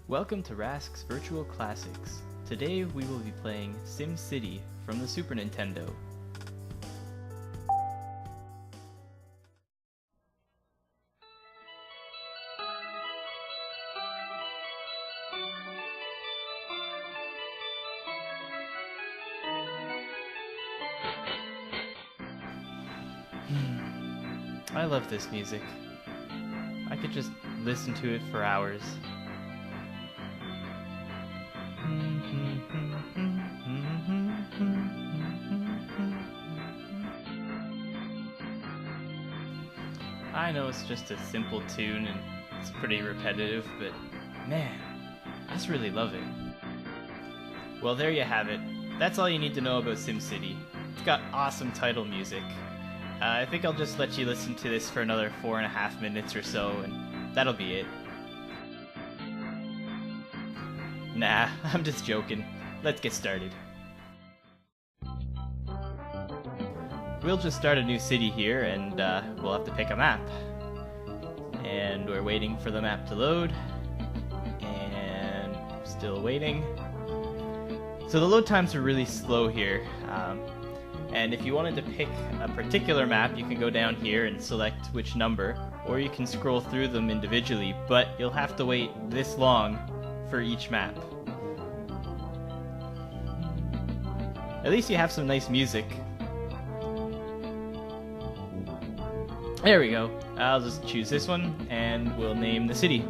Welcome to Rask's Virtual Classics. Today we will be playing SimCity from the Super Nintendo. I love this music. I could just listen to it for hours. I know it's just a simple tune and it's pretty repetitive, but man, I just really love it. Well, there you have it. That's all you need to know about SimCity. It's got awesome title music. I think I'll just let you listen to this for another 4.5 minutes or so, and that'll be it. Nah, I'm just joking. Let's get started. We'll just start a new city here, and we'll have to pick a map. And we're waiting for the map to load. And still waiting. So the load times are really slow here. And if you wanted to pick a particular map, you can go down here and select which number, or you can scroll through them individually, but you'll have to wait this long for each map. At least you have some nice music. There we go. I'll just choose this one, and we'll name the city.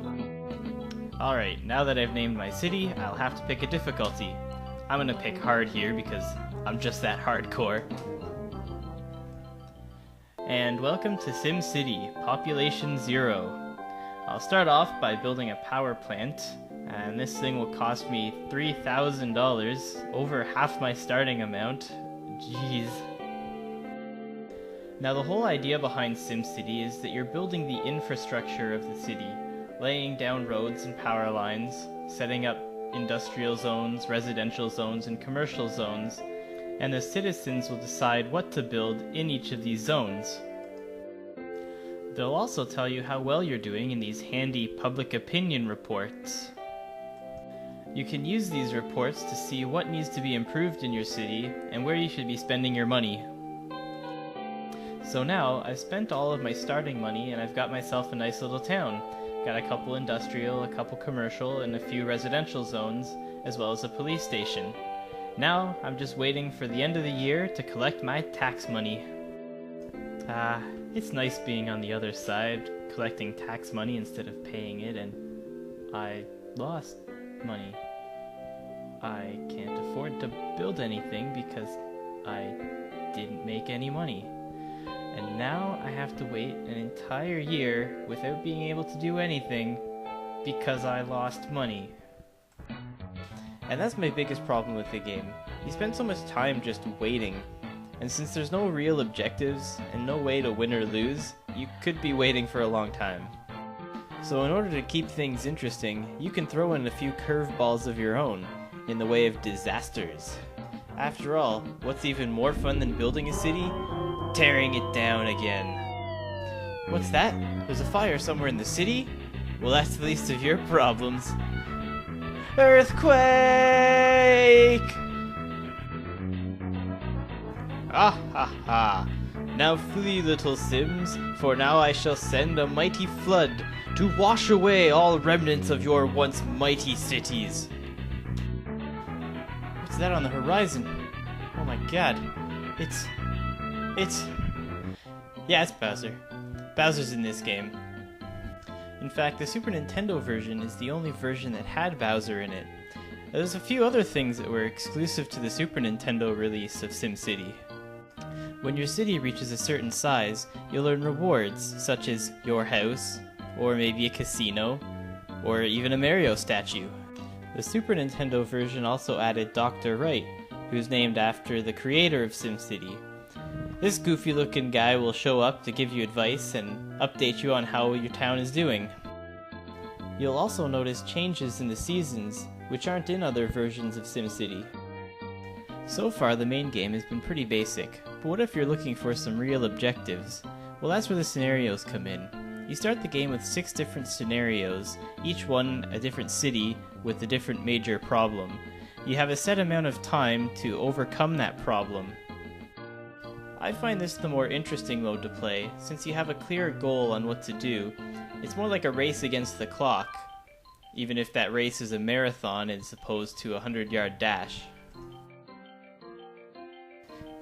Alright, now that I've named my city, I'll have to pick a difficulty. I'm gonna pick hard here because I'm just that hardcore. And welcome to SimCity, Population 0. I'll start off by building a power plant, and this thing will cost me $3,000, over half my starting amount. Jeez. Now the whole idea behind SimCity is that you're building the infrastructure of the city, laying down roads and power lines, setting up industrial zones, residential zones, and commercial zones, and the citizens will decide what to build in each of these zones. They'll also tell you how well you're doing in these handy public opinion reports. You can use these reports to see what needs to be improved in your city and where you should be spending your money. So now, I've spent all of my starting money and I've got myself a nice little town. Got a couple industrial, a couple commercial, and a few residential zones, as well as a police station. Now, I'm just waiting for the end of the year to collect my tax money. It's nice being on the other side, collecting tax money instead of paying it, and I lost money. I can't afford to build anything because I didn't make any money. And now I have to wait an entire year without being able to do anything because I lost money. And that's my biggest problem with the game. You spend so much time just waiting, and since there's no real objectives and no way to win or lose, you could be waiting for a long time. So in order to keep things interesting, you can throw in a few curveballs of your own, in the way of disasters. After all, what's even more fun than building a city? Tearing it down again. What's that? There's a fire somewhere in the city? Well, that's the least of your problems. Earthquake! Ah ha ha! Now flee, little Sims, for now I shall send a mighty flood to wash away all remnants of your once mighty cities. What's that on the horizon? Oh my god. Yeah, it's Bowser. Bowser's in this game. In fact, the Super Nintendo version is the only version that had Bowser in it. There's a few other things that were exclusive to the Super Nintendo release of SimCity. When your city reaches a certain size, you'll earn rewards, such as your house, or maybe a casino, or even a Mario statue. The Super Nintendo version also added Dr. Wright, who's named after the creator of SimCity. This goofy looking guy will show up to give you advice and update you on how your town is doing. You'll also notice changes in the seasons, which aren't in other versions of SimCity. So far, the main game has been pretty basic, but what if you're looking for some real objectives? Well, that's where the scenarios come in. You start the game with 6 different scenarios, each one a different city with a different major problem. You have a set amount of time to overcome that problem. I find this the more interesting mode to play, since you have a clear goal on what to do. It's more like a race against the clock, even if that race is a marathon as opposed to a 100-yard dash.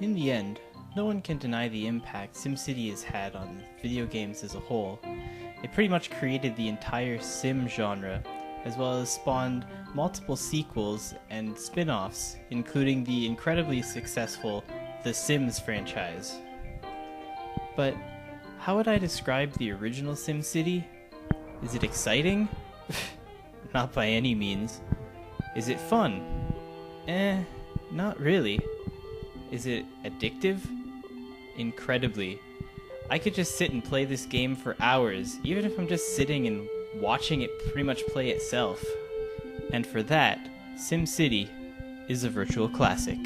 In the end, no one can deny the impact SimCity has had on video games as a whole. It pretty much created the entire sim genre, as well as spawned multiple sequels and spin-offs, including the incredibly successful The Sims franchise. But how would I describe the original SimCity? Is it exciting? Not by any means. Is it fun? Not really. Is it addictive? Incredibly. I could just sit and play this game for hours, even if I'm just sitting and watching it pretty much play itself. And for that, SimCity is a virtual classic.